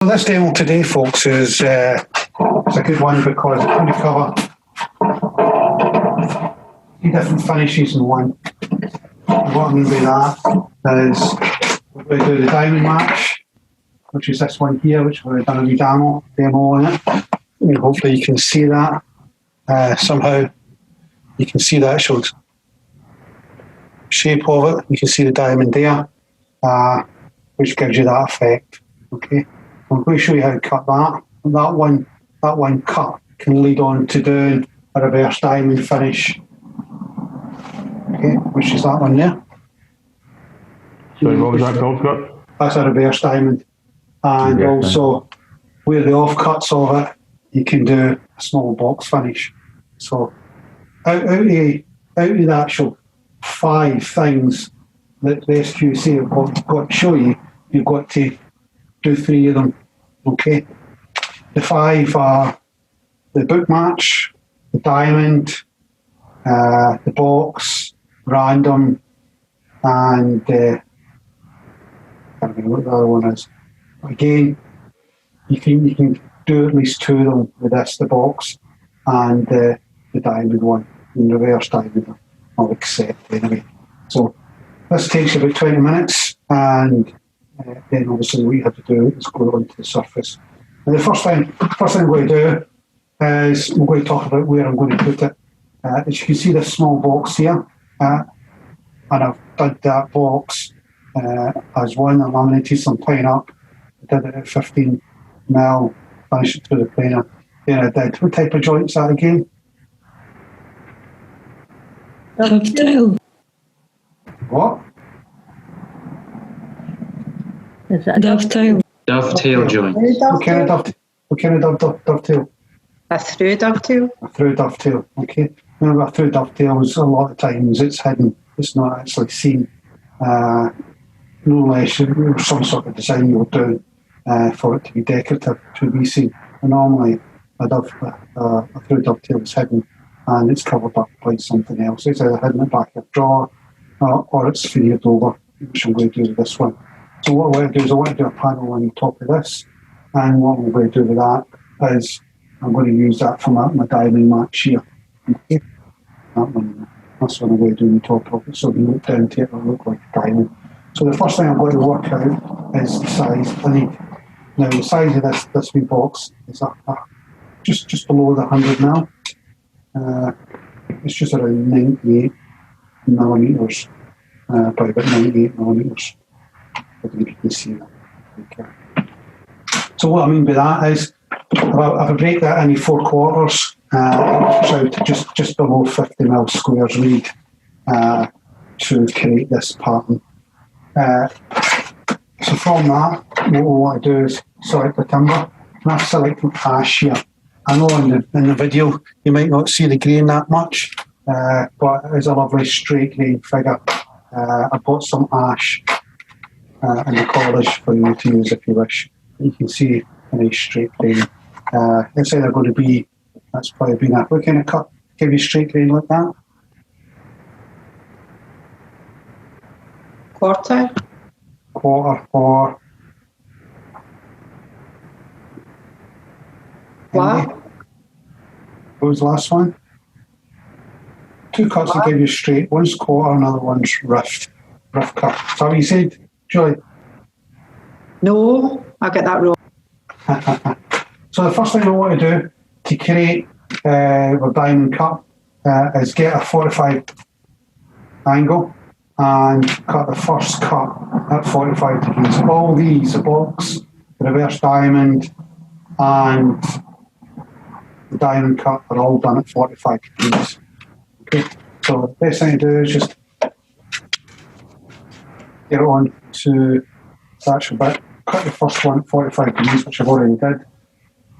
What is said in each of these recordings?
So this demo today, folks, is a good one because it's going to cover 3 different finishes in one. And what I mean by that is we're going to do the diamond match, which is this one here, which we've done a wee demo on it. And hopefully you can see that somehow. You can see the actual shape of it. You can see the diamond there, which gives you that effect. Okay. I'm going to show you how to cut that. And that one cut can lead on to doing a reverse diamond finish. Okay, which is that one there. So what was that called, Scott? That's a reverse diamond. And also, where the offcuts of it, you can do a small box finish. So out of the actual 5 things that the SQC have got to show you, you've got to do 3 of them. Okay. The 5 are the book match, the diamond, the box, random, and I can't remember what the other one is. Again, you can do at least 2 of them with this, the box and the diamond one, and the reverse diamond. I'll accept anyway. So this takes about 20 minutes, and then obviously what you have to do is go onto the surface. And the first thing I'm going to do is I'm going to talk about where I'm going to put it. As you can see, this small box here, and I've done that box as one. I laminated some plane up. I did it at 15 mil, finished it through the planer. Then I did. What type of joint is that again? Dovetail. What? Is that dovetail? Dovetail joint. What kind of dovetail? A through dovetail? A through dovetail, okay. Remember, a through dovetail is a lot of times it's hidden. It's not actually seen. No less, some sort of design you'll do for it to be decorative, to be seen. And normally, a through dovetail is hidden and it's covered up by something else. It's either hidden at the back of a drawer or it's faded over, which I'm going to do with this one. So what I want to do is I want to do a panel on the top of this, and what I'm going to do with that is I'm going to use that for my diamond match here. Okay. That one, that's what I'm going to do on the top of it, so when you look down to it, it'll look like a diamond. So the first thing I'm going to work out is the size I need. Now the size of this wee box is just below the 100 mil. It's just around 98 millimetres by about 98 millimetres. I don't know if you can see that. Okay. So what I mean by that is, if I break that into 4 quarters, so to just below 50 mil squares lead to create this pattern. So from that, what we want to do is select the timber, and I've selected ash here. I know in the video you might not see the grain that much, but it's a lovely straight grain figure. I bought some ash in the college for you to use if you wish. You can see a nice straight grain. It's either going to be, that's probably been a, what kind of cut give you straight grain like that? Quarter or what? What was the last one? 2 cuts that give you straight. One's quarter, another one's rough cut. Is that what you said, Julie? No, I get that wrong. So the first thing I want to do to create a diamond cut is get a 45 angle and cut the first cut at 45 degrees. All these, the box, the reverse diamond, and the diamond cut are all done at 45 degrees. Okay, so the best thing to do is just get it on to the actual bit. Cut the first one at 45 degrees, which I've already did.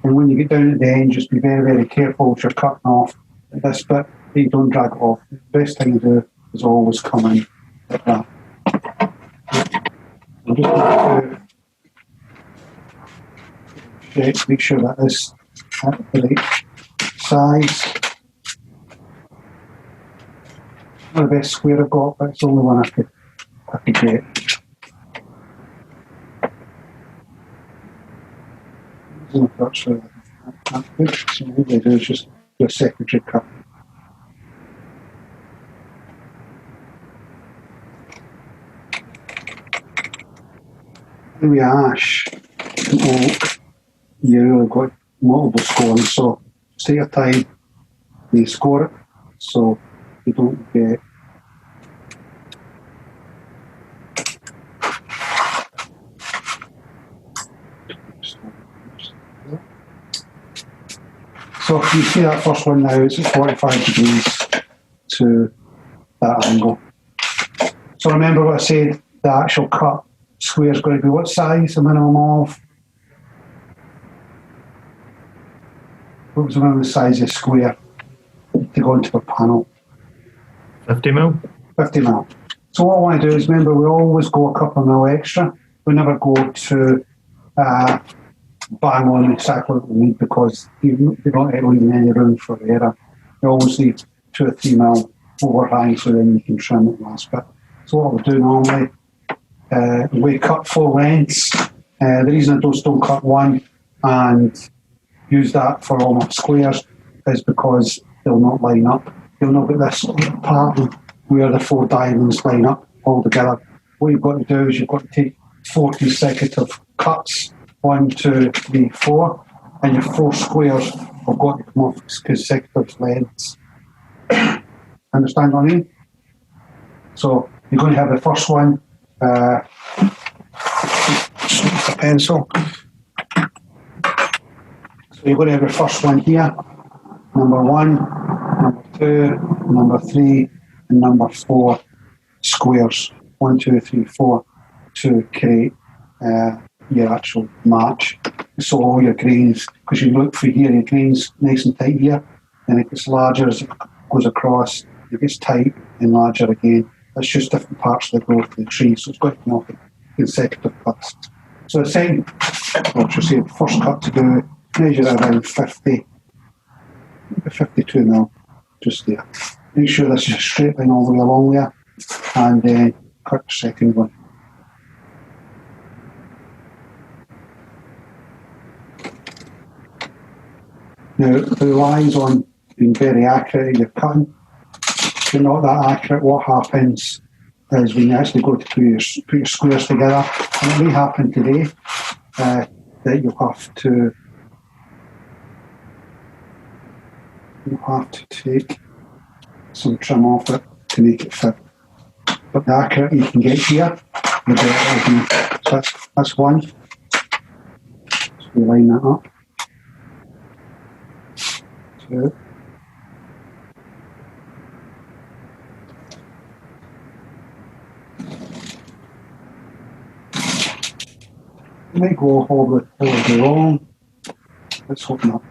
And when you get down at the end, just be very, very careful if you're cutting off this bit, that you don't drag it off. The best thing to do is always come in like that. I'm just going to make sure that is at the right size. Not the best square I've got, but it's the only one I could get. That's good. So what they do is just do a secondary cut. With ash and oak, you really got multiple scoring, so just take your time and you score it so you don't get so you see that first one now, it's at 45 degrees to that angle. So remember what I said, the actual cut square is going to be what size, a minimum of? What was the minimum size of square to go into the panel? 50 mil? 50 mil. So what I want to do is, remember, we always go a couple of mil extra. We never go to bang on exactly what we need because you don't leave any room for error. You always leave 2 or 3 mil overhang so then you can trim it last bit. So what we do normally, we cut 4 lengths. The reason I just don't cut one and use that for all my squares is because they'll not line up. You'll not get this pattern where the 4 diamonds line up all together. What you've got to do is you've got to take 4 consecutive cuts, 1, 2, 3, 4, and your 4 squares have got to come off consecutive lengths. Understand what I mean? So you're going to have the first one, the pencil. So you're going to have the first one here, number 1, number 2, number 3, and number 4 squares. 1, 2, 3, 4 to create your actual match. So all your grains, because you look for here, your grains nice and tight here, and it gets larger as it goes across, it gets tight and larger again. That's just different parts of the growth of the tree, so it's got to come off in consecutive cuts. So the second, what you say, the first cut to do, measure around 52 mil, just there. Make sure this is a straight line all the way along there, and then cut the second one. Now, it relies on being very accurate in your cutting. If you're not that accurate, what happens is when you actually go to put your squares together, and it may happen today, that you'll have to take some trim off it to make it fit. But the accurate you can get here, the better it'll be. So that's one. So we line that up. 2. You might go all the way wrong. Let's hope not.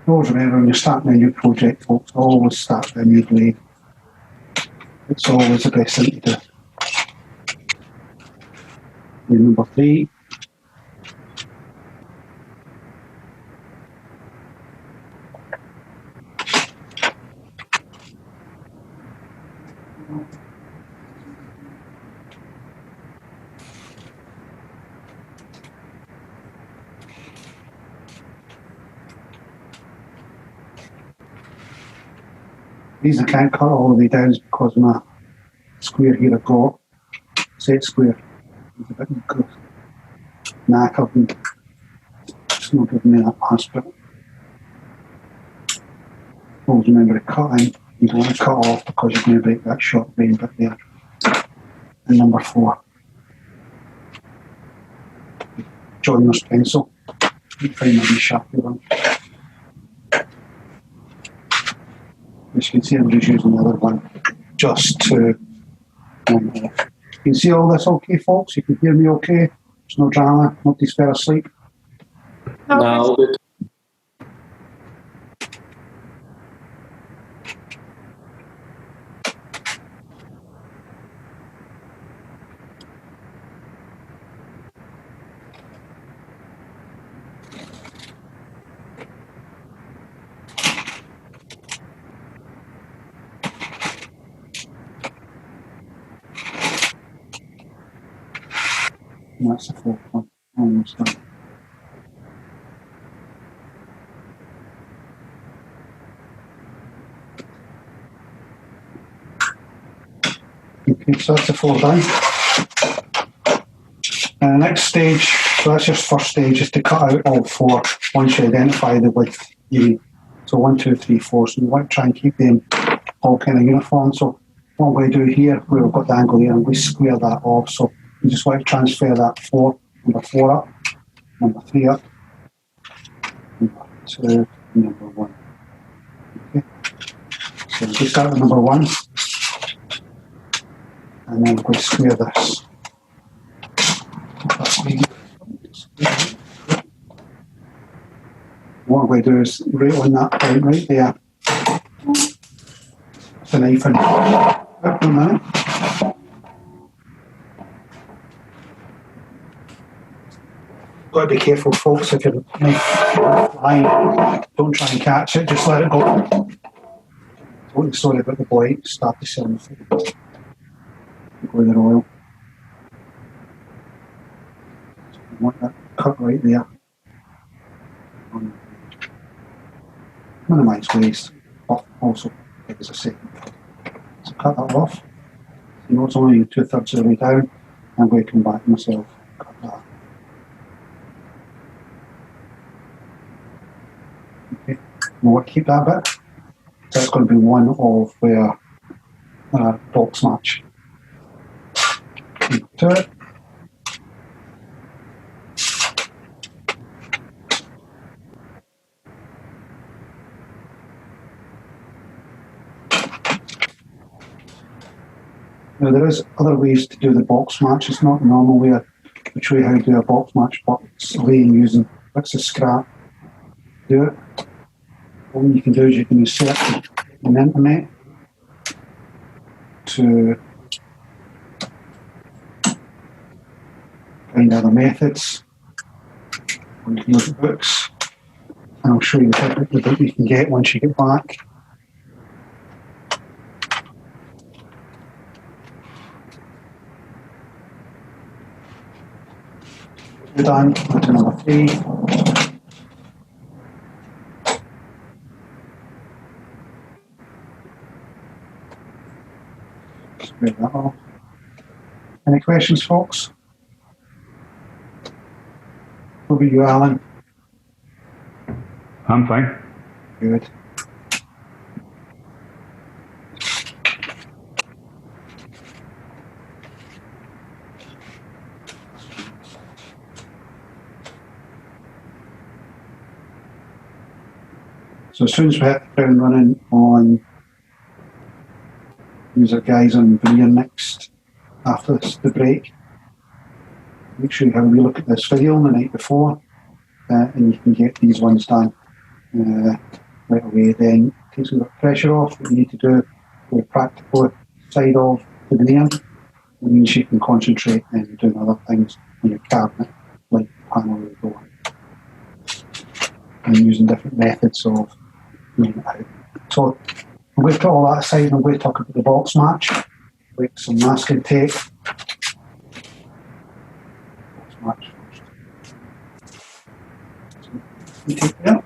Always remember when you're starting a new project, folks, always start with a new blade. It's always the best thing to do. And number 3. The reason I can't cut all the way down is because my square here I've got, set square, is a bit knackered and it's not giving me that last bit. Always remember to cut in, you don't want to cut off because you're going to break that short vein bit there. And number 4. Joiner's pencil. You find a wee sharpie one. As you can see, I'm just using the other one just to off. You can see all this okay, folks? You can hear me okay? There's no drama, nobody's fell asleep. No. And that's the fourth one. Almost done. Okay, so that's the 4 done. And the next stage, so that's just first stage, is to cut out all 4 once you identify the width you need. So 1, 2, 3, 4. So we want to try and keep them all kind of uniform. So what I'm going to do here, where we've got the angle here, I'm going to square that off. So you just want to transfer that number 4 up, number 3 up, number 2, number 1. Okay. So we start with number 1, and then we're going to square this. What I'm going to do is right on that point right there, the knife and up on that. Got to be careful, folks. If your knife flying, don't try and catch it. Just let it go. Totally sorry about the boy. Start to sell the food. Go with the oil. So you want that cut right there. Minimise waste, but also it is a second. So cut that off. You know it's only 2/3 of the way down. I'm going to come back myself and cut that. Okay, we'll keep that bit. So that's going to be one of where box match. To it. Now there is other ways to do the box match. It's not the normal way. We show you how to do a box match, but it's laying using bits of scrap. Do it. All you can do is you can search on the internet to find other methods. Or you can look at books, and I'll show you the book you can get once you get back. Done. To number 3. Square that off. Any questions, folks? What about you, Alan? I'm fine. Good. So as soon as we hit the ground running on these are guys on Veneering next after the break, make sure you have a wee look at this video the night before and you can get these ones done right away. Then it takes a bit of pressure off what you need to do for the practical side of the Veneering. It means you can concentrate and doing other things on your cabinet, like the panel or the door, and using different methods of doing it out. So I'm going to put all that aside and I'm going to talk about the box match with some masking tape. Box match first. So you take there.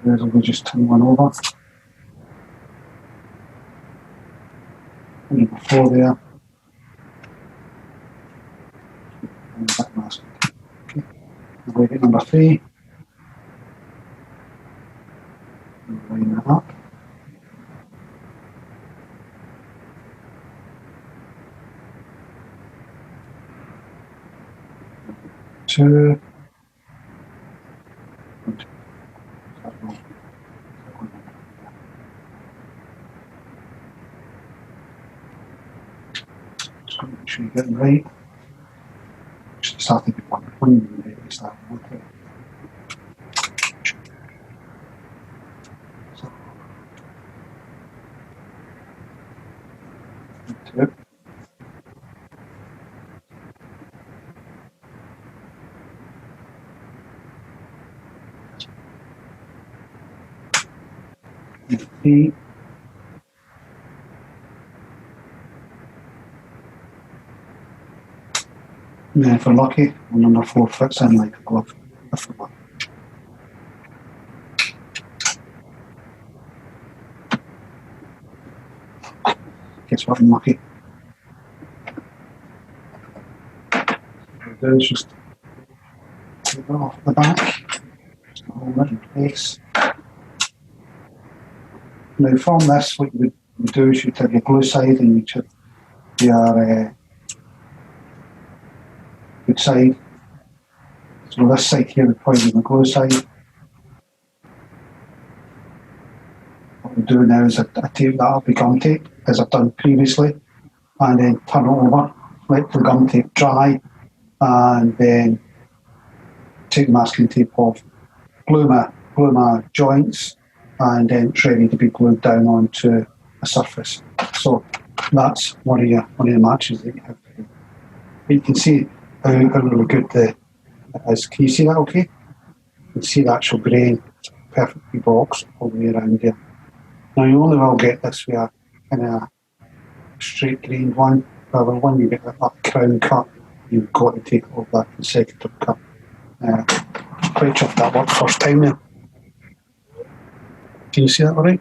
We'll just turn one over. And number 4 there. And that masking tape. Okay. I'm going to get number 3. And line that up. Two. Just got to make sure you get them right. Just start to do one point. Start with one. Two. And 3. And then if we're lucky, number 4 fits in like a glove. If we're lucky. Guess what, I'm lucky. What we'll do is just take that off the back, just hold it in place. Now from this, what you would do is you'd have your glue side and you'd have your good side. So this side here would probably be the glue side. What we'll do now is I tape that up with gum tape, as I've done previously, and then turn it over, let the gum tape dry, and then take the masking tape off, glue my joints, and then it's ready to be glued down onto a surface. So that's one of the matches that you have to do. But you can see how really good it is. Can you see that okay? You can see the actual grain, it's perfectly boxed all the way around here. Now you only will get this with a kind of straight grained one, but when you get that crown cut, you've got to take all that consecutive cut. Quite chuffed that worked first time there. Can you see that all right?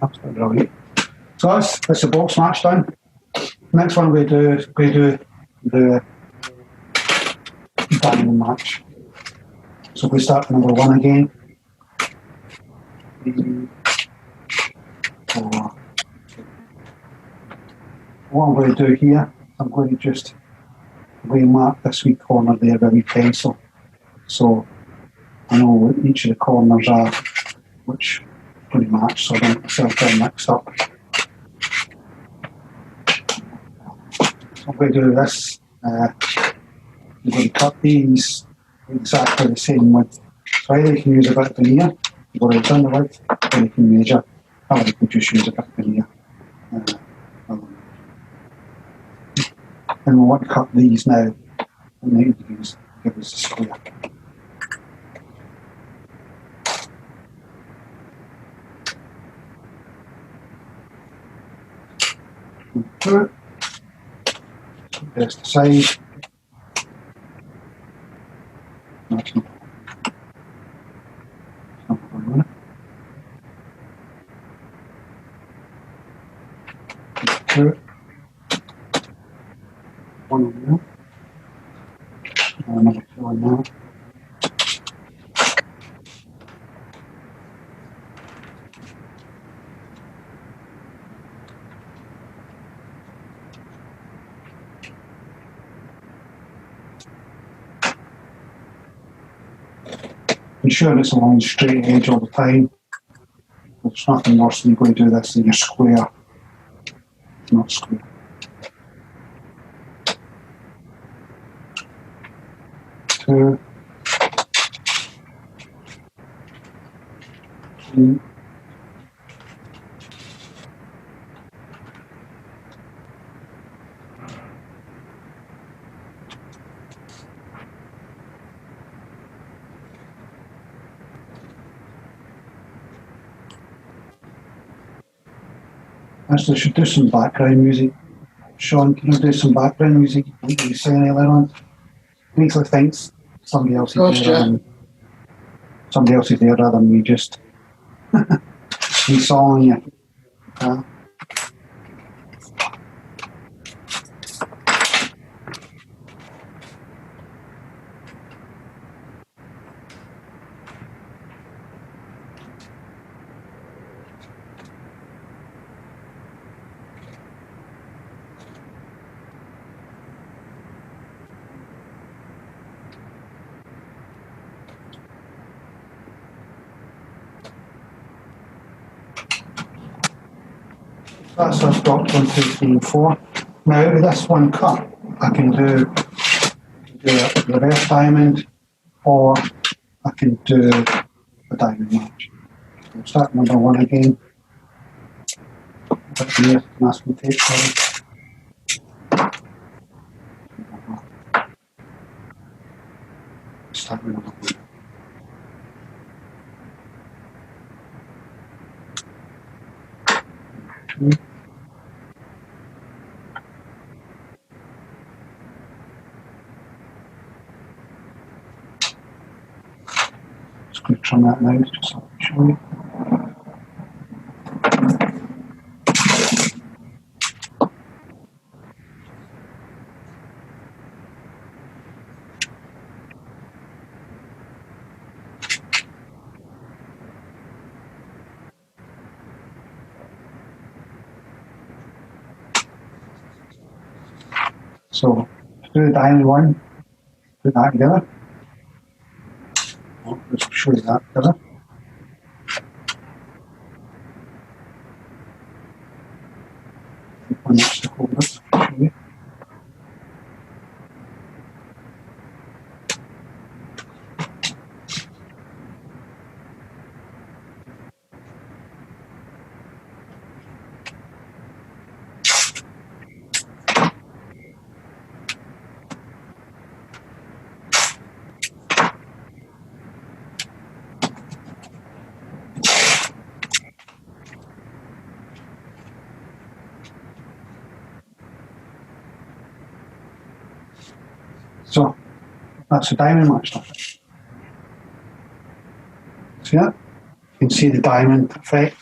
Absolutely brilliant. So that's the box match done. Next one we do the diamond match. So we start number 1 again. 3, 4. What I'm going to do here, I'm going to just mark this wee corner there with a wee pencil. So I know what each of the corners are, which pretty match, so I don't get myself all mixed up. So I'm going to do this. I'm going to cut these exactly the same width. So either you can use a bit of veneer, you've already done the width, or you can measure, or you can just use a bit of veneer. And we want to cut these now, and then give us a square. Put this aside. That's not going Put one on there. Another 2 on there. Ensure it's along the straight edge all the time. There's nothing worse than you're going to do this in your square. It's not square. Two. 3. Actually, I should do some background music. Sean, can you do some background music? You sang earlier on. Makes me think somebody else is there rather than me just me song you. That's us got 1, 2, 3, and 4. Now with this one cut, I can do a reverse diamond, or I can do a diamond match. So start number 1 again. Put here, masking tape, sorry. Start with number 1. just going to trim that now, just so I can show you. So, to do the diamond one, put that together. I'll just show you that together. One next to hold it, I'll show you. So, that's the diamond master. See that? You can see the diamond effect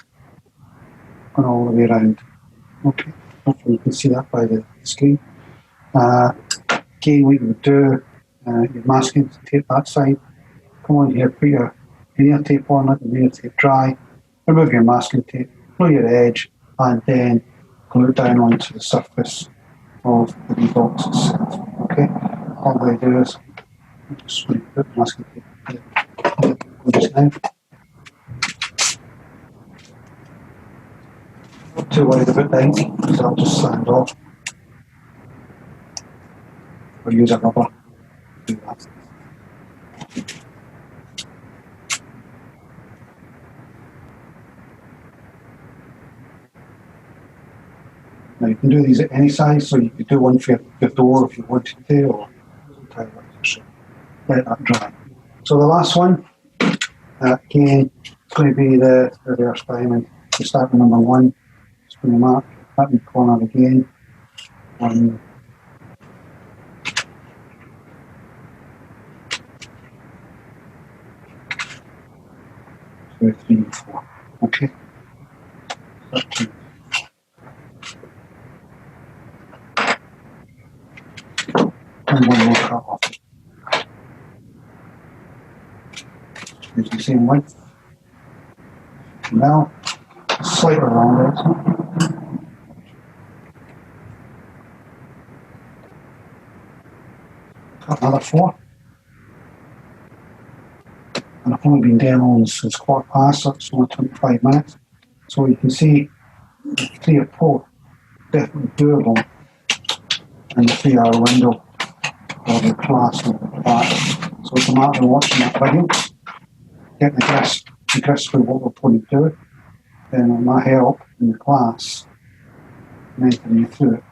going all the way around. Okay, hopefully you can see that by the screen. Again, what you would do, your masking tape that side, come on here, put your veneer tape on, let the veneer tape dry, remove your masking tape, glue your edge, and then glue it down onto the surface of the wee box itself. Okay, all we do is just put the masking tape here just now. Not too worried about that, because I'll just sand off or use a rubber to do that. Now you can do these at any size, so you could do one for your door if you wanted to, or just let that dry. So the last one, again, it's going to be the reverse diamond. We start with number one. Just going to mark that in the corner again. 1, 2, 3, 4. Okay. 13. And one more cut off. Use the same length. Now, slightly longer. Cut another 4. And I've only been demoing since 4:15, so it's only 25 minutes. So you can see the 3 or 4 definitely doable in the 3-hour window of the class and the back. So it's a matter of watching that video, getting the grasp of what we're going to do, then with my help in the class, mentoring you through it,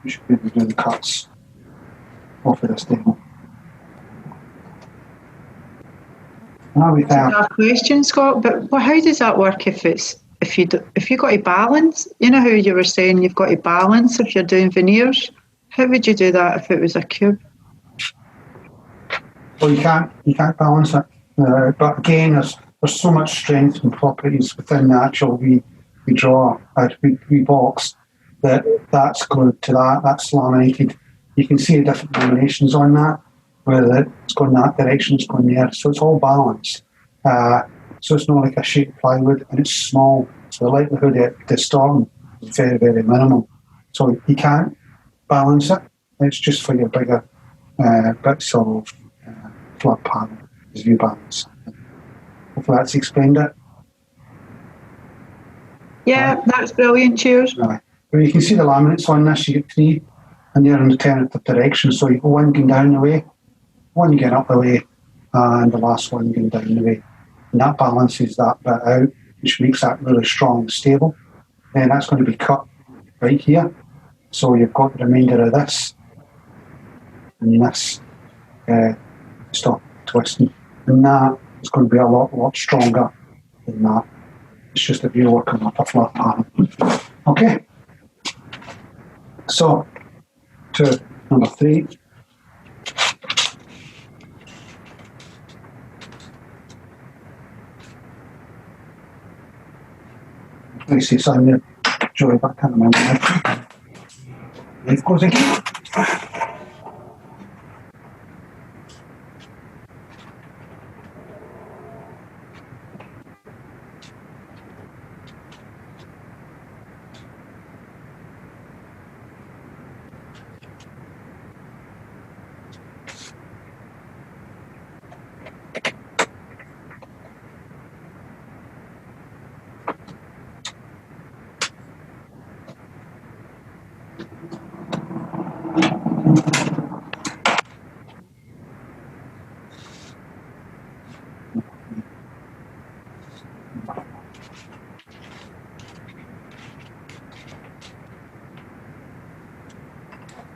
you should be able to do the cuts off of this demo. Now we have a question, Scott, but how does that work if you got to balance? You know how you were saying you've got to balance if you're doing veneers? How would you do that if it was a cube? Well, you can't balance it. But again, there's so much strength and properties within the actual we draw we box that's glued to that's laminated. You can see the different laminations on that, whether it's going that direction, it's going there. So it's all balanced. So it's not like a sheet of plywood, and it's small. So the likelihood of distorting is very, very minimal. So you can't balance it. It's just for your bigger bits of flat panel as view balance. Hopefully that's explained it. Yeah, that's brilliant. Cheers. Right. Well, you can see the laminates on this. You get 3, and they're in alternative direction. So you've got one going down the way, one going up the way, and the last one going down the way. And that balances that bit out, which makes that really strong and stable. And that's going to be cut right here. So you've got the remainder of this and this stop twisting. And that is going to be a lot stronger than that. It's just that you're working up a flat panel. Okay. So, to number 3. Let me see something there. Joy, but I can't remember now. Life goes again.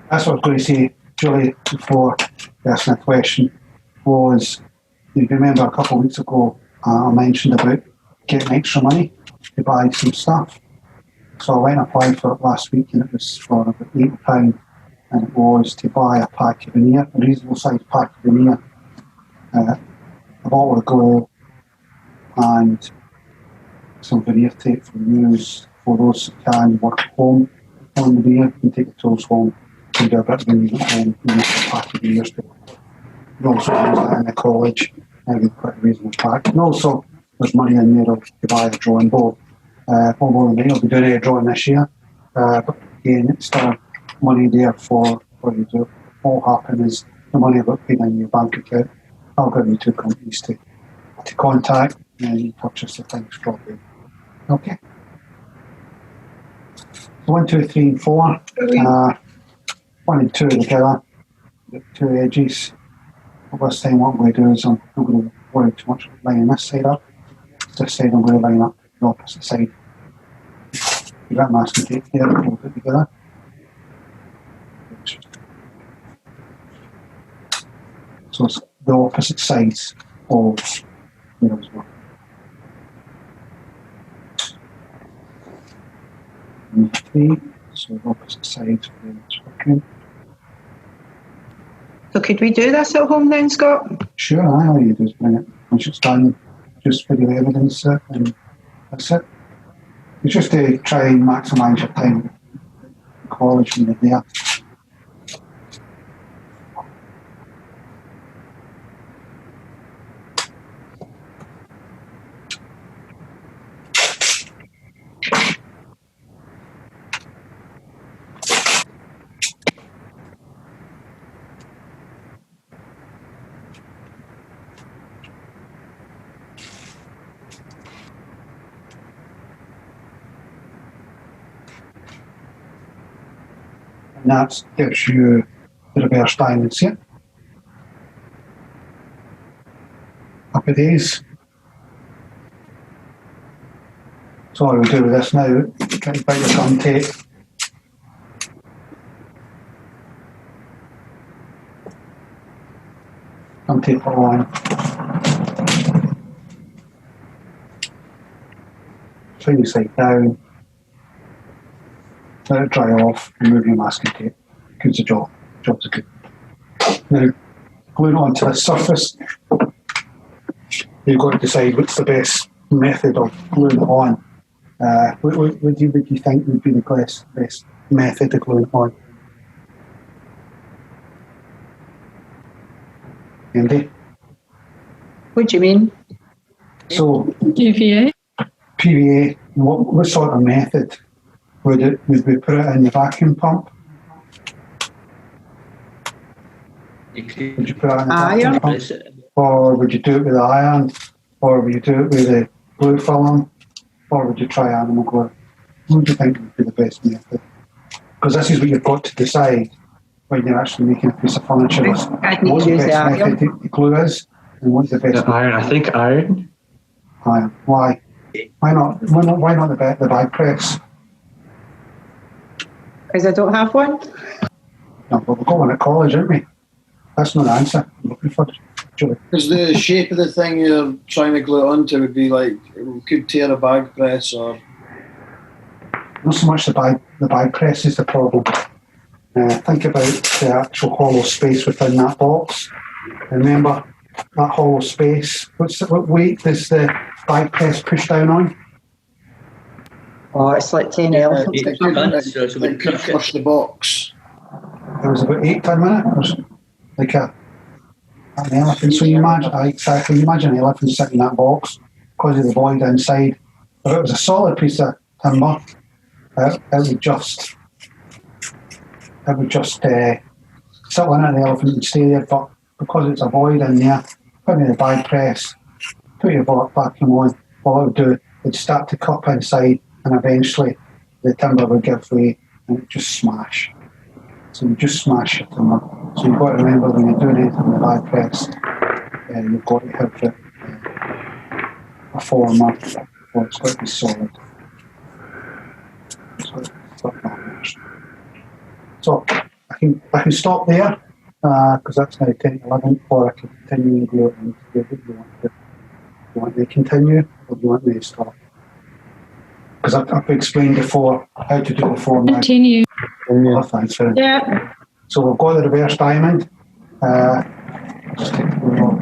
That's what I was going to say, Julie, before asking a question, was, you remember a couple of weeks ago, I mentioned about getting extra money to buy some stuff. So I went and applied for it last week, and it was for about £8, and it was to buy a pack of veneer, a reasonable sized pack of veneer, a bottle of glue, and some veneer tape for use for those who can work at home on the veneer and take the tools home and do a bit of veneer at home and use a pack of veneers. You also use that in the college, and it's quite a reasonable pack. And also, there's money in there to buy a drawing board. More than me, I'll be doing a drawing this year. But again, it's still money there for what you do. All happen is the money I've got paid in your bank account. I'll give you 2 companies to contact, and you purchase the things from them. Okay. 1, 2, 3, and 4. 1 and 2 together. 2 edges. This time what I'm going to do is I'm not going to worry too much about lining this side up. This side I'm going to line up the opposite side. You got masking tape there, we'll put it together. So it's the opposite sides of there as well. And 3, so the opposite sides of the working. So could we do this at home then, Scott? Sure, all you do is bring it. Once it's done, just video evidence it, and that's it. It's just to try and maximise your time in college when you're there. And that gives you the reverse diamond, see it? Happy days. So what we'll do with this now, get a bit of gum tape. Gum tape it on. Swing your side down. Let it dry off, remove your masking tape. Good the job. Job's good. Now, gluing it onto the surface, you've got to decide what's the best method of gluing it on. What do you think would be the best method of gluing it on? Andy? What do you mean? So, PVA. PVA, what sort of method? Would we put it in the vacuum pump? Would you put it in the vacuum pump? Or would you do it with the iron? Or would you do it with the glue film? Or would you try animal glue? What do you think would be the best method? Because this is what you've got to decide when you're actually making a piece of furniture. What the best method to glue is, and what's the best iron? I think iron. Iron. Why? Why not the bag press? Because I don't have one. No, but we've got one at college, haven't we? That's not the answer I'm looking for, Julie. Because the shape of the thing you're trying to glue it onto would be like, it could tear a bag press or... Not so much the bag press is the problem. Think about the actual hollow space within that box. Remember that hollow space. What weight does the bag press push down on? Oh, it's like 10 elephants. It could crush the box. It was about 8 per minute. It was like an elephant. So you imagine, exactly, you imagine an elephant sitting in that box because of the void inside. If it was a solid piece of timber, it would just sit on it, the elephant would stay there. But because it's a void in there, put in the bag press, put your vacuum on, all it would do, it'd start to cup inside, and eventually the timber would give way and it just smash. So you just smash your timber. So you've got to remember when you're doing anything in the bag press, you've got to have a former, or it's got to be solid. So I can stop there because that's now 10 to 11, or I can continue and go into the you want me to continue, or do you want me to stop? Because I've explained before how to do the format. Continue. Oh, thanks very much. Yeah. So we've got the reverse diamond. Just take the off.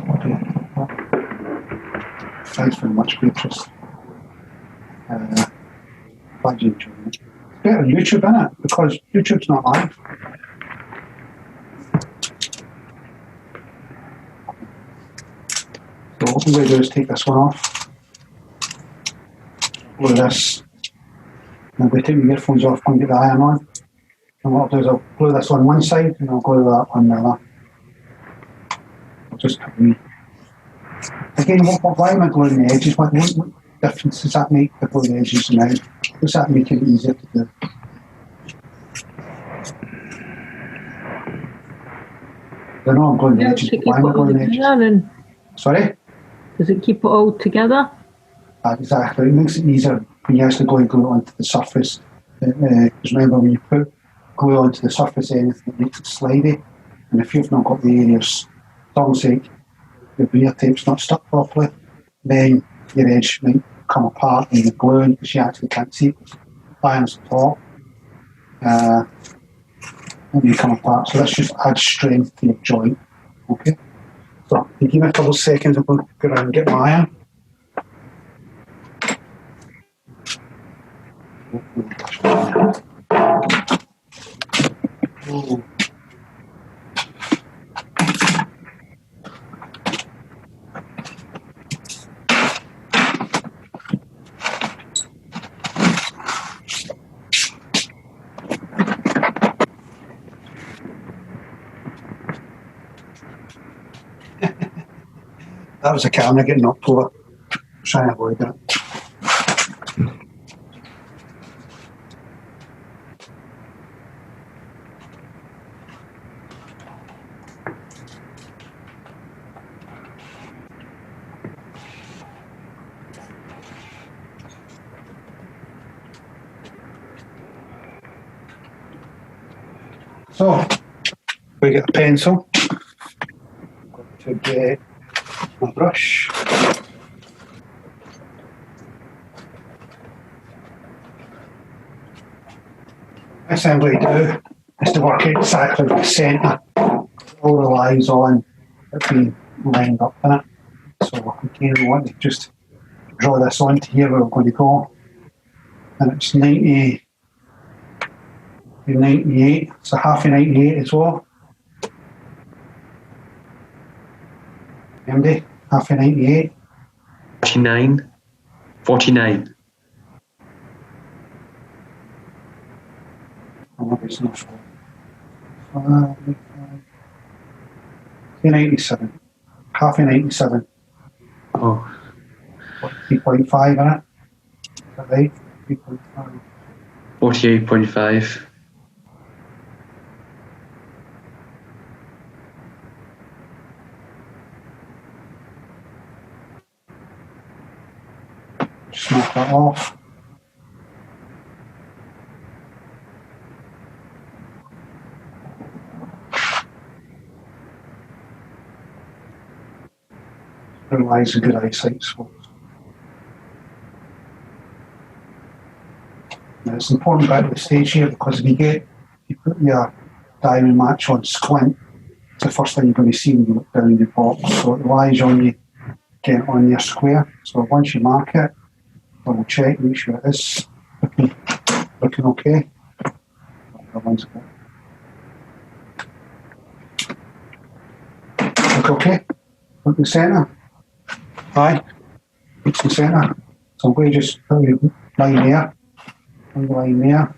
Thanks very much, Beatrice. Glad you enjoyed it. It's better on YouTube, isn't it? Because YouTube's not live. So what I'm going to do is take this one off. Glue this. I'm going to take my earphones off and get the iron on. And what I'll do is I'll glue this on one side and I'll glue that on the other. I'll just cut me. Again, why am I gluing the edges? What difference does that make to glue the edges now? Does that make it easier to do? I know I'm gluing the edges, but why am I gluing the edges? Sorry? Does it keep it all together? Exactly. It makes it easier when you actually go and glue it onto the surface. Because remember, when you put glue onto the surface, anything it makes it slidey. And if you've not got the areas, almost like the veneer tape's not stuck properly, then your edge might come apart and you're gluing because you actually can't see it. Iron's top. And you come apart. So this just adds strength to your joint. Okay? So you give me a couple of seconds, I'm going to go around and get my iron. Oh. That was a camera getting knocked over. Trying to avoid that. So, we get a pencil. Got to get my brush. Assembly do is to work exactly the centre. All relies on it being lined up in it. So again, we want to just draw this onto here where we're going to go. And it's 98, so half a 98 as well. MD, half a 98. 49. Oh, it's not sure. 97. Half a 97. Oh. 3.5 in it. Is that right? 3.5. 48.5. Just knock that off. Relies on good eyesight, so. Now it's important about the stage here because if you put your diamond match on squint, it's the first thing you're going to see when you look down the box. So it relies on you getting on your square. So once you mark it, double check, make sure it is Looking okay. That one's good. Look okay. Look in the centre. Aye. Look in the centre. So I'm going to just put your line there. Put your line there.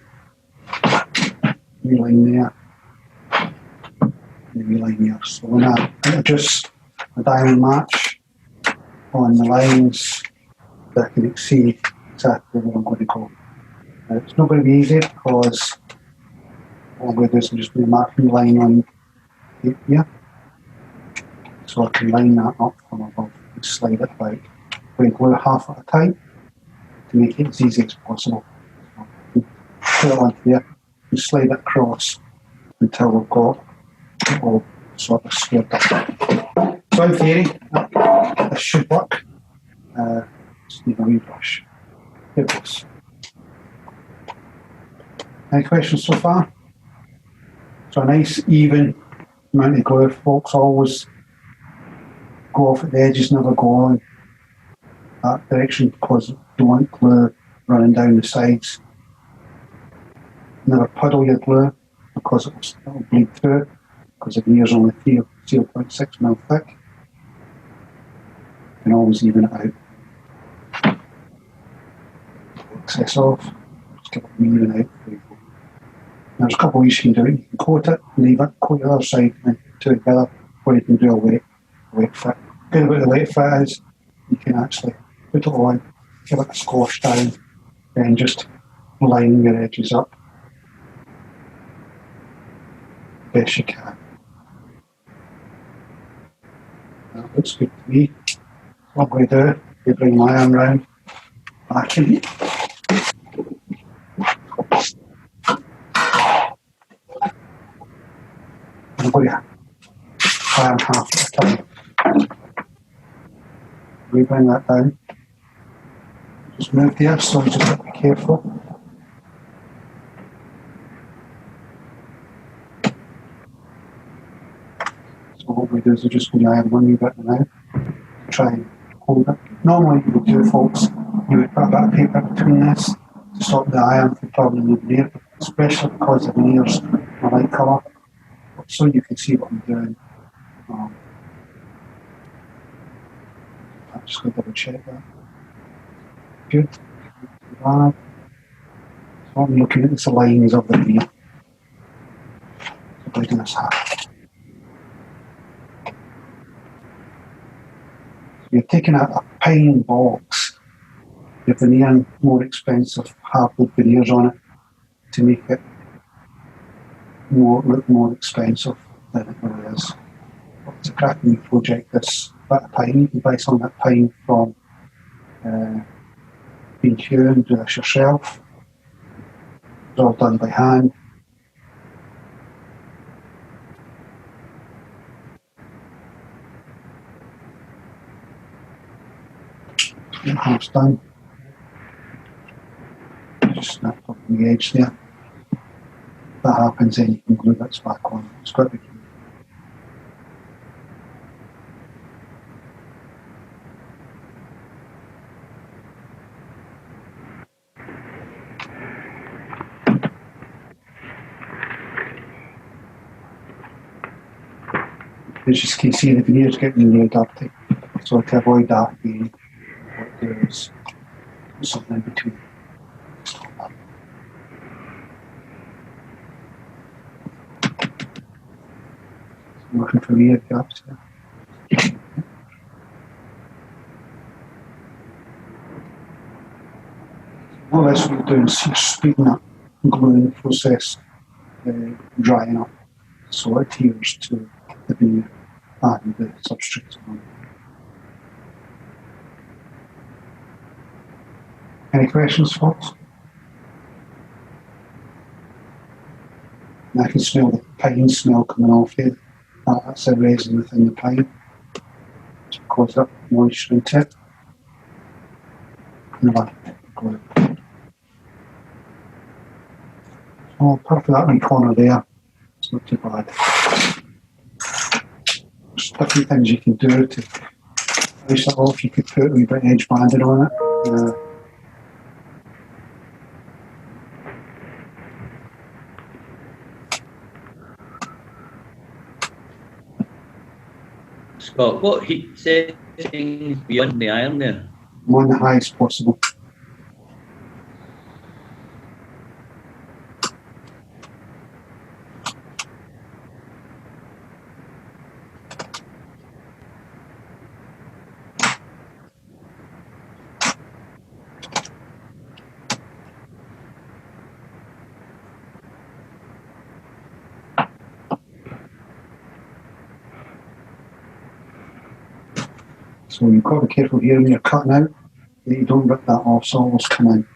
Your line there. Your line there. So when I adjust the diamond match on the lines, that I can see exactly where I'm going to go. It's not going to be easy because all I'm going to do is I'm just going to mark the line on here. So I can line that up from above and slide it about. We glue half at a time to make it as easy as possible. So put it on there and slide it across until we've got it all sort of squared up. So in theory, this should work. Just need a wee brush. Here it goes. Any questions so far? So a nice even amount of glue. Folks always go off at the edges, never go on that direction because you don't want glue running down the sides. Never puddle your glue because it'll bleed through because the veneer's only 0.6 mil thick. You can always even it out. Excess off, just get it even out. There's a couple of ways you can do it. You can coat it, leave it, coat the other side, and then two together, or you can do a wet fit. The good about the wet fit is you can actually put it on, give it a squash down, then just line your edges up best you can. That looks good to me. What I'm going to do, you bring my arm round, back in it. I'm going to iron half at a time. We bring that down. Just move here, so you just have to be careful. So what we do is we're just going to iron one wee bit now. Try and hold it. Normally you would do, folks, you would put a bit of paper between this to stop the iron from turning the veneer, especially because the veneer's a light colour. So you can see what I'm doing. I'm just going to double check that. Good. So I'm looking at the lines of the veneer. So breaking this half. So you're taking out a pine box. You're veneering more expensive hardwood veneers on it to make it look more expensive than it really is. But it's a cracking project. This bit of pine, you can buy some of that pine from B&Q and do this yourself. It's all done by hand. Half's done. Just snap up the edge there. If that happens, then you can glue bits back on. It's got to be clean. As you can see, the veneer's getting really dirty. So to avoid that, what I do is put something in between. I'm looking for the air gaps here. All this we're doing is speeding up and gluing process, drying up, so it adheres to the veneer and the substrate. Any questions, folks? And I can smell the pine smell coming off here. That's the resin within the pine. It's caused up moisture into it. And I'll glue. Oh, apart from that wee corner there, it's not too bad. There's different things you can do to polish it off. You could put a wee bit of edge banding on it. Scott, what heat settings beyond the iron there? I'm on the highest possible. So you've got to be careful here when you're cutting out that you don't rip that off, so always come in.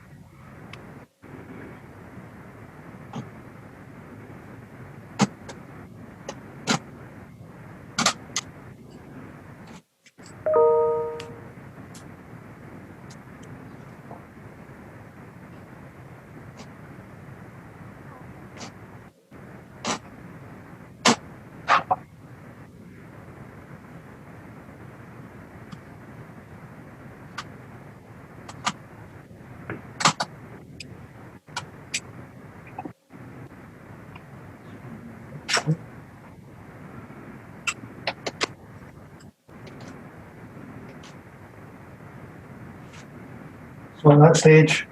So at that stage,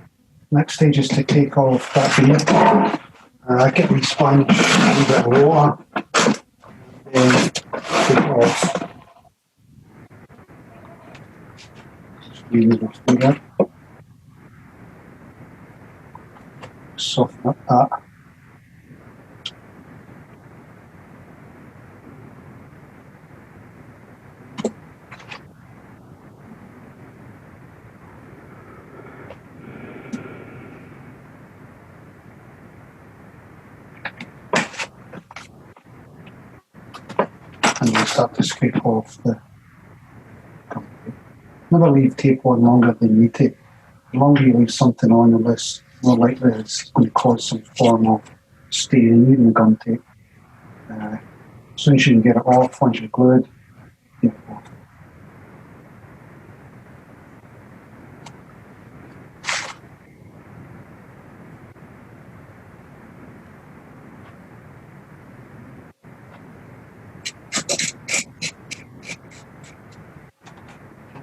next stage is to take off that veneer. Get the sponge, a little bit of water, then take it off. Use the finger. Soften up that. And you start to scrape off the gum tape. Never leave tape on longer than you need to. The longer you leave something on, the less more likely it's going to cause some form of stain, even the gum tape. As soon as you can get it off, once you're glued, get it off.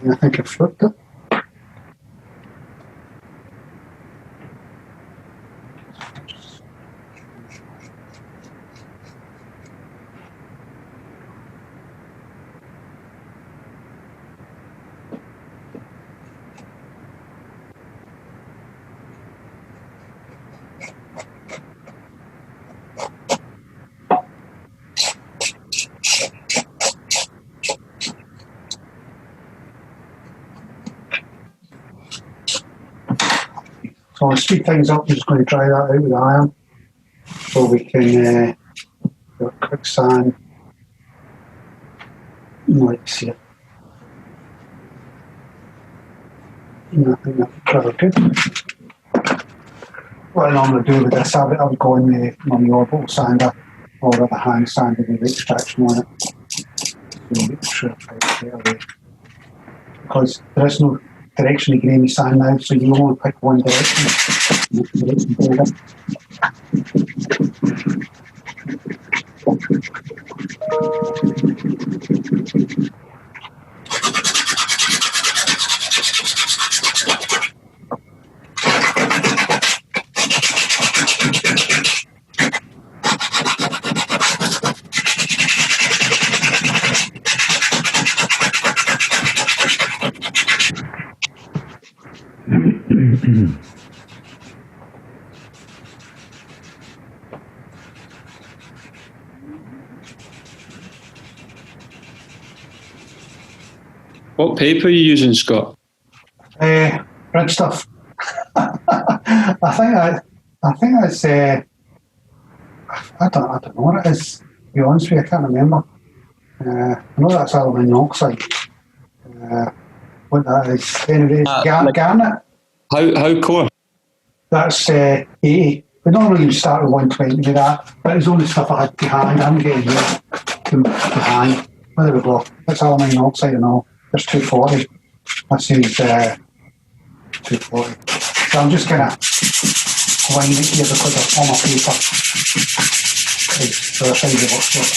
I think I flipped it. So I'll speed things up. I'm just going to dry that out with the iron so we can do a quick sand. Let's see it. I think that's pretty good. What I normally do with this, I would go in the orbital sander or the hand sander with the extraction on it. So make sure I get away. Because there is no direction you can aim the sand now, so you only pick one direction. What paper are you using, Scott? Red stuff. I think that's. I don't know what it is. To be honest with you, I can't remember. I know that's aluminium oxide. What that is? Anyway, garnet. How core? That's 80. We normally you start with 120 with that, but it's only stuff I had to hand. I'm getting here to hand. Well, there we go. That's aluminium oxide and all. There's 240. That seems 240. So I'm just going to line it here because of all my paper. So that's how you work it.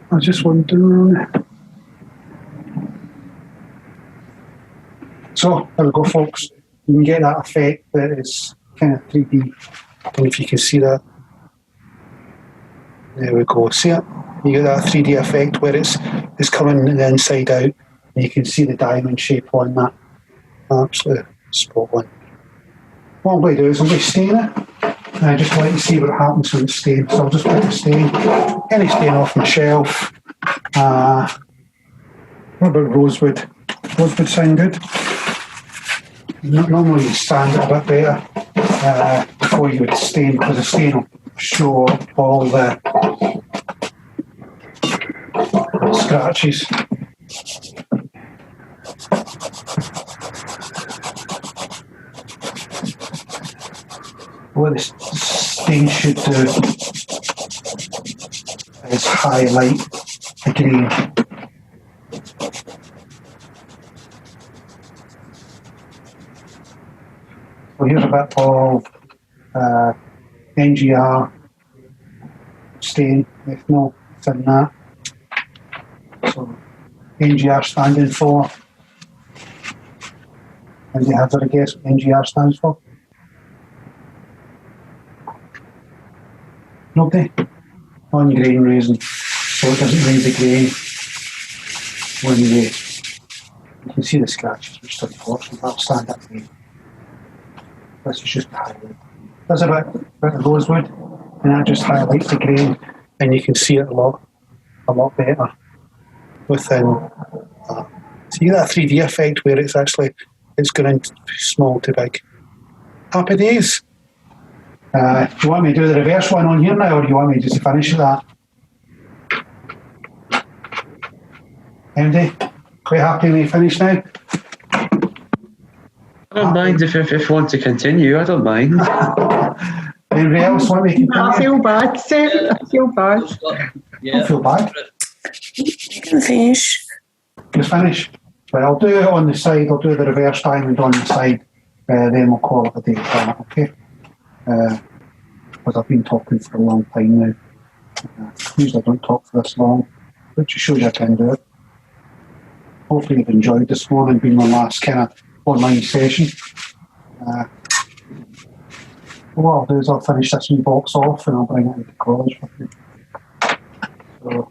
I just wondering. So there we go, folks. You can get that effect that is kind of 3D. I don't know if you can see that. There we go. See it? You get that 3D effect where it's coming the inside out, and you can see the diamond shape on that. Absolutely spot on. What I'm going to do is I'm going to stain it. And I just like to see what happens when it's stained. So I'll just put the stain, any stain off the shelf. What about rosewood? Rosewood sound good? Normally you sand it a bit better before you would stain, because the stain will show all the scratches. What the stain should do is highlight the green. So here's a bit of NGR stain, if no, it's in that. So NGR standing for, and you have to guess what NGR stands for? Nobody? On grain raising. So it doesn't raise the grain when you can see the scratches, which is unfortunate. That'll stand up again. This is just a highlight. There's a bit of rosewood, and that just highlights the grain, and you can see it a lot better within that. So you get that 3D effect where it's going into small to big. Happy days. Do you want me to do the reverse one on here now, or do you want me just to finish that? MD, quite happy when you finish now? I don't mind if you want to continue. I don't mind. Anybody else want me to continue? I feel bad, Steve. I feel bad. Yeah. Don't feel bad. You can finish. Just finish. Right, I'll do it on the side. I'll do the reverse diamond on the side. Then we'll call it a day. Okay. Because I've been talking for a long time now. Usually I don't talk for this long, which shows you I can do it. Hopefully you've enjoyed this morning, being my last kind of online session. What I'll do is I'll finish this new box off and I'll bring it into college with me. So,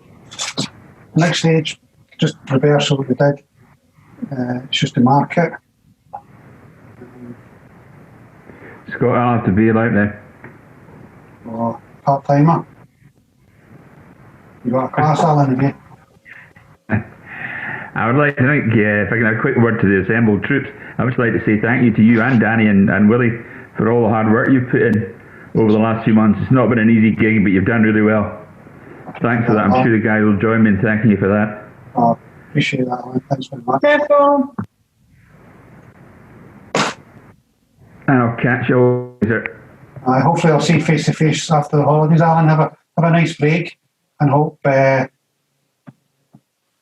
next stage, just reverse what we did. It's just to mark it. Scott, I'll have to bail out now. Oh, part-timer. You got a class, Alan, again? I would like to think, if I can have a quick word to the assembled troops, I would just like to say thank you to you and Danny and Willie for all the hard work you've put in over the last few months. It's not been an easy gig, but you've done really well. Thanks for that. I'm sure the guys will join me in thanking you for that. Oh, appreciate that, Alan. Thanks very much. Careful. And I'll catch you all later. Hopefully I'll see you face to face after the holidays, Alan. Have a nice break, and hope the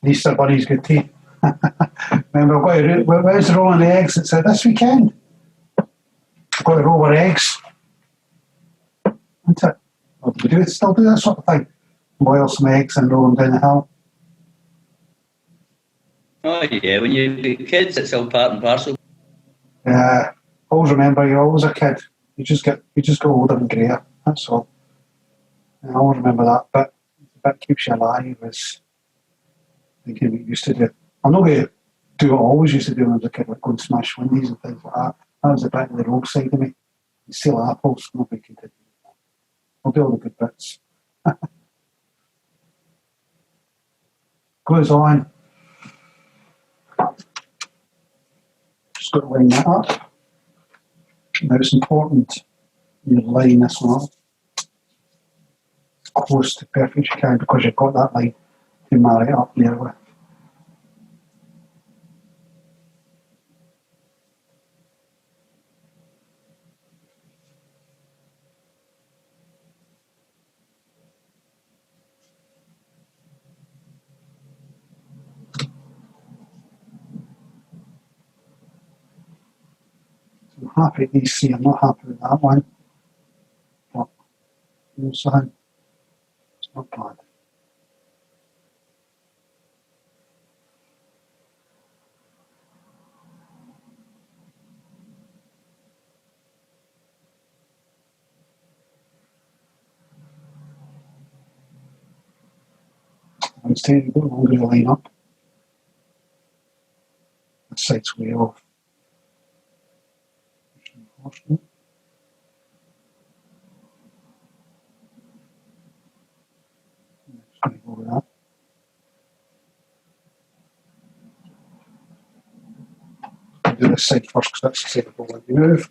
Easter bunny's good tea. Remember, where's the rolling the eggs? It's this weekend. I've got to roll our eggs. Isn't it? Or do we still do that sort of thing? Boil some eggs and roll them down the hill. Oh yeah, when you're kids, it's all part and parcel. Always remember, you're always a kid. You just get older and greyer. That's all. I always remember that. But that keeps you alive. Is thinking what you used to do. I'm not going to do what I always used to do when I was a kid, like go and smash windies and things like that. That was a bit of the rogue side of me. And steal apples. Nobody can do that. I'll do all the good bits. Goes on. Just got to line that up. Now it's important you line this one up as close to perfect as you can, because you've got that line to marry it up there with. I'm happy with these three. I'm not happy with that one. But it's not bad. it's taking a bit longer to line up. The side's way off. Just go with that. I'll do this side first because that's the side I'll let you move.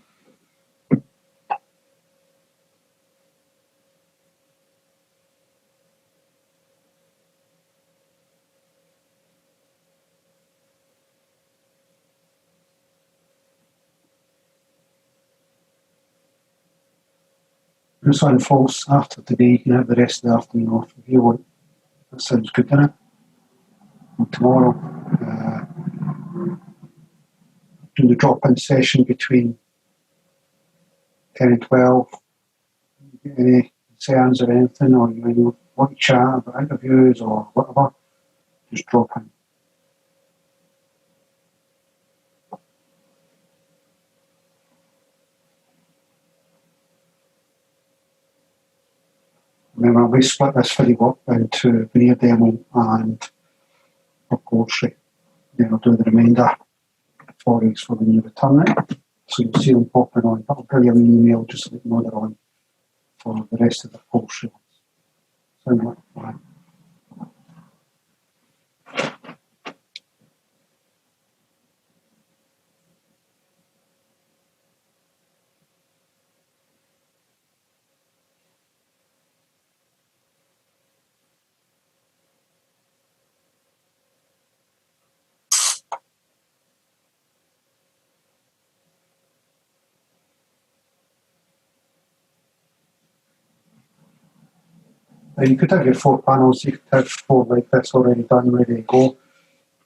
This one falls after today. You can have the rest of the afternoon off if you want. That sounds good, doesn't it? And tomorrow, do the drop-in session between 10 and 12. Get any concerns or anything, or you want to chat about interviews or whatever, just drop in. Remember, we split this video up into veneer demo and upholstery. Then I'll do the remainder for weeks for when you return it. So you'll see them popping on. I'll give you an email just so that you know they're on for the rest of the upholstery. Sound like a plan. You could have your 4 panels, you could have 4 like this already done, ready to go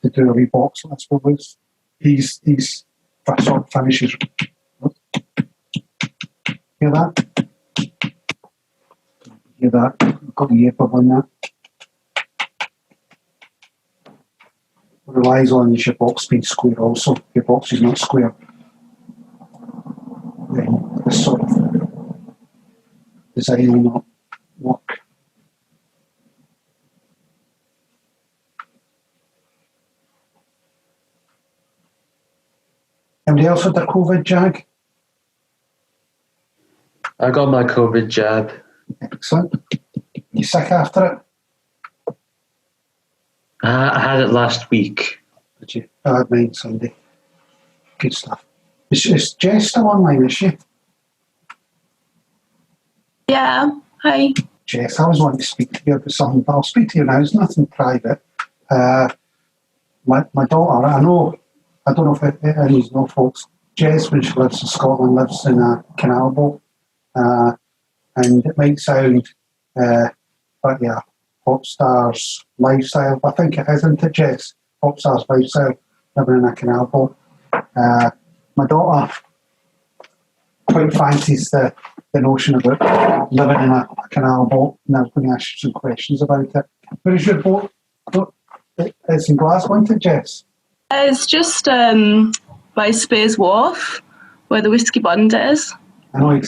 to do a wee box. That's what was these sort of finishes. Hear that? Hear that? I've got the air on that. What it relies on is your box being square also. If your box is not square, then this sort of design will not work. Anybody else with their COVID jag? I got my COVID jab. Excellent. You sick after it? I had it last week. Did you? I had mine Sunday. Good stuff. Is Jess still online, is she? Yeah, hi. Jess, I was wanting to speak to you about something, but I'll speak to you now. It's nothing private. My daughter, I don't know if any of know folks, Jess, when she lives in Scotland, lives in a canal boat. And it might sound like yeah, pop stars lifestyle. I think it isn't it, Jess? Pop stars lifestyle, living in a canal boat. My daughter quite fancies the notion about living in a canal boat, and I was going to ask you some questions about it. Where is your boat? It's in Glasgow, isn't it, Jess? It's just by Spears Wharf, where the Whiskey Bund is. I know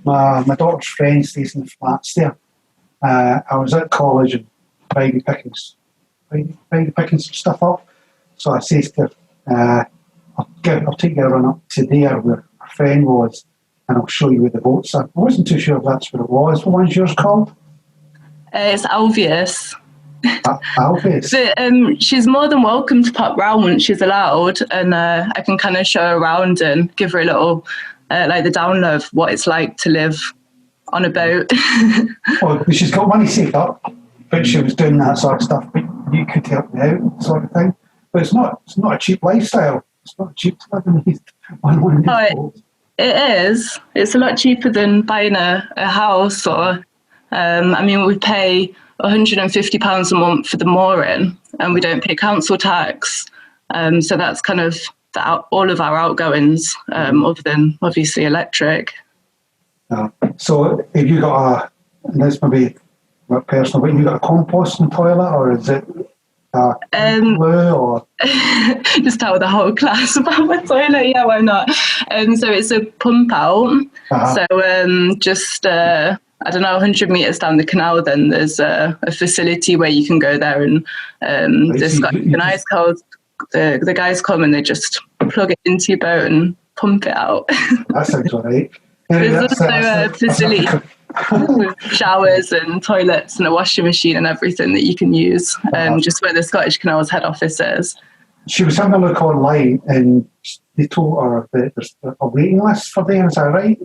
my daughter's friend stays in the flats there. I was at college and Friday picking some stuff up. So I said to her, I'll take you a run up to there where a friend was, and I'll show you where the boats are. I wasn't too sure if that's what it was. What one's yours called? It's Alvius. Alvius? But, she's more than welcome to pop round when she's allowed, and I can kind of show her around and give her a little, like the download of what it's like to live on a boat. Well, she's got money saved up, but she was doing that sort of stuff, but you could help me out, sort of thing. But it's not a cheap lifestyle. It's not cheap to live in these one of these boats. It is. It's a lot cheaper than buying a house or, I mean, we pay £150 a month for the mooring and we don't pay council tax. So that's kind of all of our outgoings, other than obviously electric. So have you got and this may be personal, but have you got a composting toilet, or is it blue, or? Just tell the whole class about my toilet, yeah, why not? So it's a pump out. So just I don't know, 100 metres down the canal, then there's a facility where you can go there, and the guys come and they just plug it into your boat and pump it out. That sounds all right. There's also a facility with showers and toilets and a washing machine and everything that you can use, just where the Scottish Canals head office is. She was having a look online and they told her that there's a waiting list for them, is that right?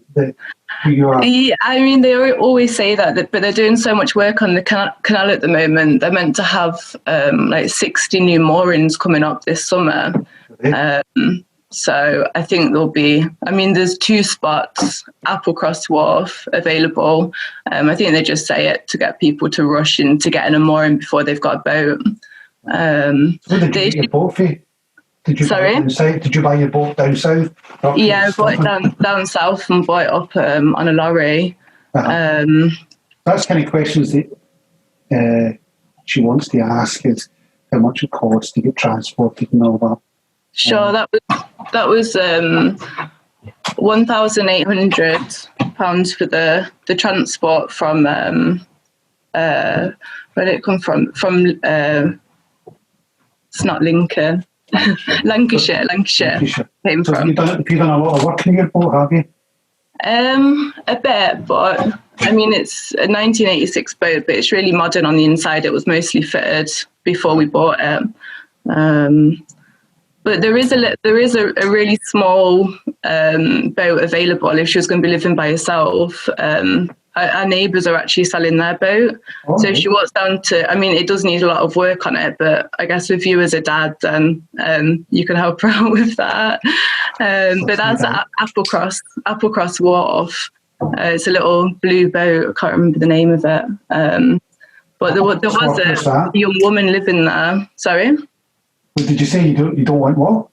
Yeah, I mean, they always say that, but they're doing so much work on the canal at the moment. They're meant to have 60 new moorings coming up this summer. So I think there's 2 spots, Applecross Wharf, available. I think they just say it to get people to rush into getting a mooring before they've got a boat. Did you get your boat for? Did you buy your boat down south? Yeah, I bought it down south and bought it up on a lorry. That's kind of questions that she wants to ask, is how much it costs to get transported and all that. Sure, that was £1,800 for the transport from where did it come from? From it's not Lincoln. Lancashire. Came so from. Have you done a lot of work in your boat, have you? A bit, but I mean, it's a 1986 boat, but it's really modern on the inside. It was mostly fitted before we bought it. But there is a really small boat available if she was going to be living by herself. Our neighbours are actually selling their boat. Oh, so if she walks down to, I mean, it does need a lot of work on it, but I guess with you as a dad, then you can help her out with that. But that's at Applecross Wharf. It's a little blue boat. I can't remember the name of it. But there was a young woman living there. Sorry? What did you say? You don't want what?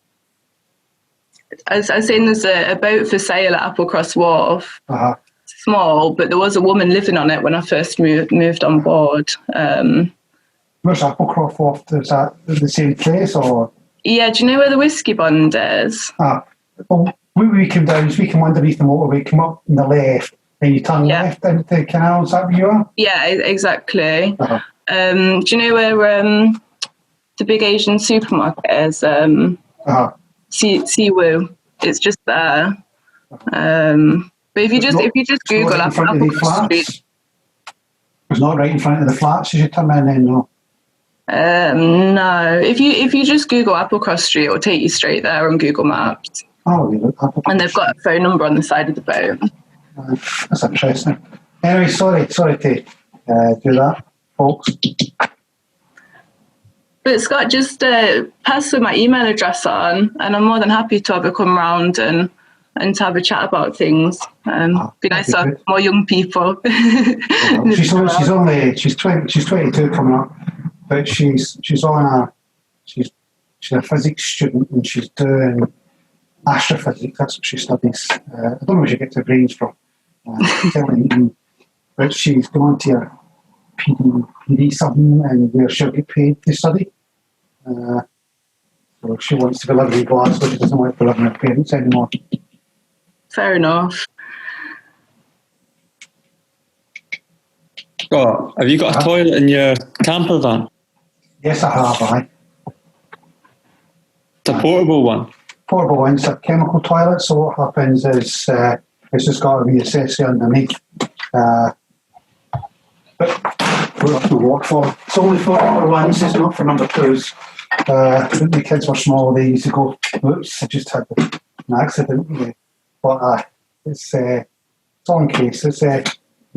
I was saying there's a boat for sale at Applecross Wharf. Uh-huh. Small, but there was a woman living on it when I first moved on board. Where's Applecross Wharf? Is that the same place, or? Yeah, do you know where the Whiskey Bund is? Well, we come down, we come underneath the motorway, come up on the left, and you turn left into the canal. Is that where you are? Yeah, exactly. Uh-huh. Do you know where the big Asian supermarket is? Siwoo. It's just there. But if you just Google Applecross Street, it's not right in front of the flats as you turn in, then, no. No, if you just Google Applecross Street, it'll take you straight there on Google Maps. Oh, and they've got a phone number on the side of the boat. That's interesting. Anyway, sorry to do that, folks. But Scott, just pass my email address on, and I'm more than happy to have her come round and to have a chat about things. Be nice to have more young people. She's 22 coming up, but she's a physics student and she's doing astrophysics. That's what she studies. I don't know where she gets her brains from, but she's going to a PD something, and where she'll get paid to study. So she wants to be living in Glasgow. She doesn't want to be living with her parents anymore. Fair enough. Oh, have you got a toilet in your camper van? Yes, I have. It's a portable one. Portable one. It's a chemical toilet. So what happens is it's just got a wee accessory underneath. But we're up to work for. It's only for number ones. It's not for number twos. When the kids were small, they used to go, "Oops, I just had an accident." But it's all in case. It's in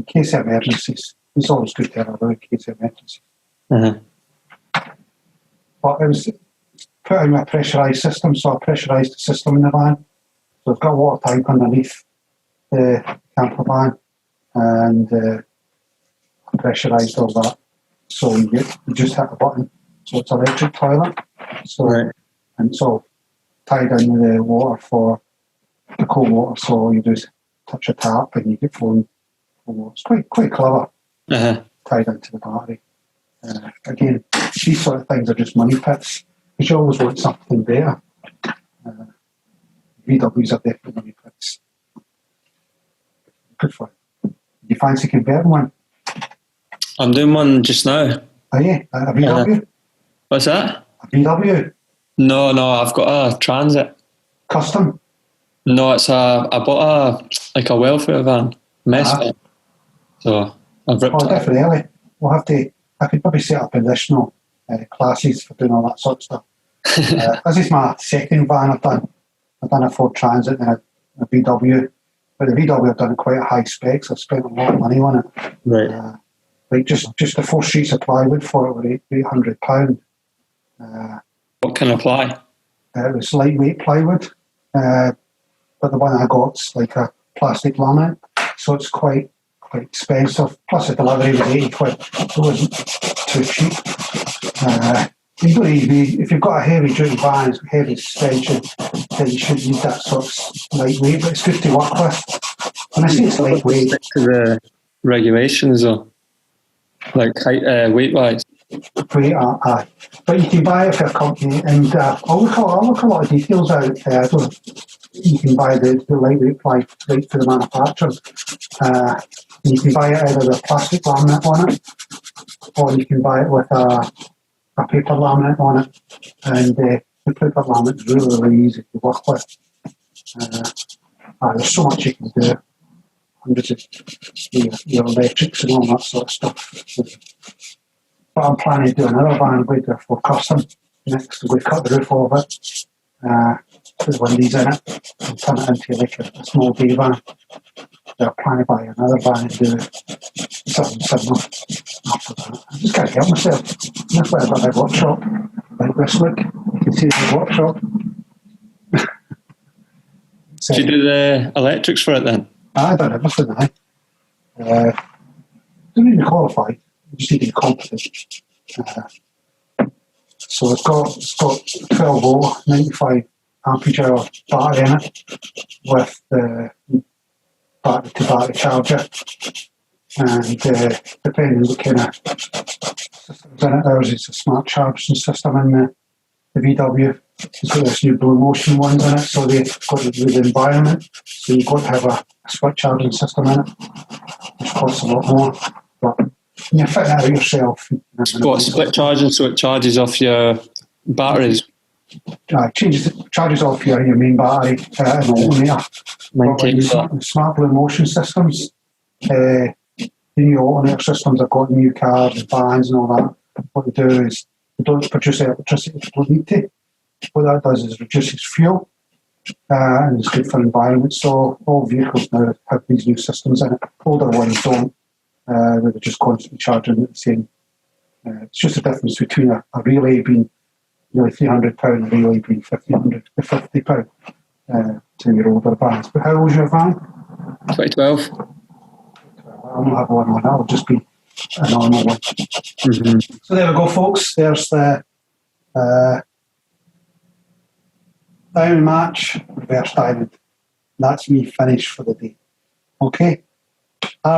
case of emergencies. It's always good to have a in case of emergencies. Uh-huh. But it was put in a pressurised system, so I pressurised the system in the van. So I've got a water tank underneath the camper van, and I pressurised all that. So you just hit a button. So it's an electric toilet. So and it's all tied in with the water for the cold water, so you just touch a tap and you get flowing cold water. It's quite clever. Uh-huh. Tied into the battery. Again, these sort of things are just money pits, because you always want something better. VWs are definitely money pits. Good for you. you fancy converting one? I'm doing one just now. Are you? A VW? What's that? A VW? No, I've got a Transit. Custom? No, I bought a welfare van, mess van. So I've ripped it. Definitely. I could probably set up additional classes for doing all that sort of stuff. This is my second van I've done. I've done a Ford Transit and a VW. But the VW I've done it quite a high specs. I've spent a lot of money on it. Right. Like just the 4 sheets of plywood for it were £800. What kind of ply? It was lightweight plywood. But the one I got's like a plastic laminate, so it's quite expensive. Plus the delivery was £80. It wasn't too cheap. You don't need if you've got a heavy duty van, it's heavy suspension, then you should need that sort of lightweight, but it's good to work with. When I say it's lightweight, Stick to the regulations though, like height, weight wise. But you can buy it for a company, and I'll look a lot of details out. You can buy the lightweight ply right for the manufacturers. You can buy it either with plastic laminate on it, or you can buy it with a paper laminate on it. And the paper laminate is really, really easy to work with. There's so much you can do. Hundreds of your electrics and all that sort of stuff. But I'm planning to do another van with a Ford Custom next. We've cut the roof off it, put windows in it, and turn it into like a small day van. I'm planning to buy another van and do something similar after that. I just can't help myself. That's why I've got my workshop. Like this, look, you can see the workshop. Did you do the electrics for it then? I done everything, don't even qualify. You just need to be competent. So it's got 12 volt, 95 ampage hour battery in it with the battery to battery charger. And depending on what kind of systems in it, ours is a smart charging system in the VW. It's got this new Blue Motion ones in it, so they've got to do the environment. So you've got to have a switch charging system in it, which costs a lot more. But when you fit it out yourself. What, split charging, so it charges off your batteries? Charges off your main battery and alternator. Smart Blue Motion systems. The new alternator systems I've got in new cars and vans and all that. What they do is they don't produce electricity if they don't need to. What that does is reduces fuel and it's good for the environment. So all vehicles now have these new systems in it. Older ones don't, where they're just constantly charging at the same. It's just a difference between a relay being nearly £300 and a relay being £50 to your older vans. But how old's your van? 2012. I don't have one on. That'll just be a normal one. Mm-hmm. So there we go, folks. There's the diamond match, reverse diamond. That's me finished for the day. Okay.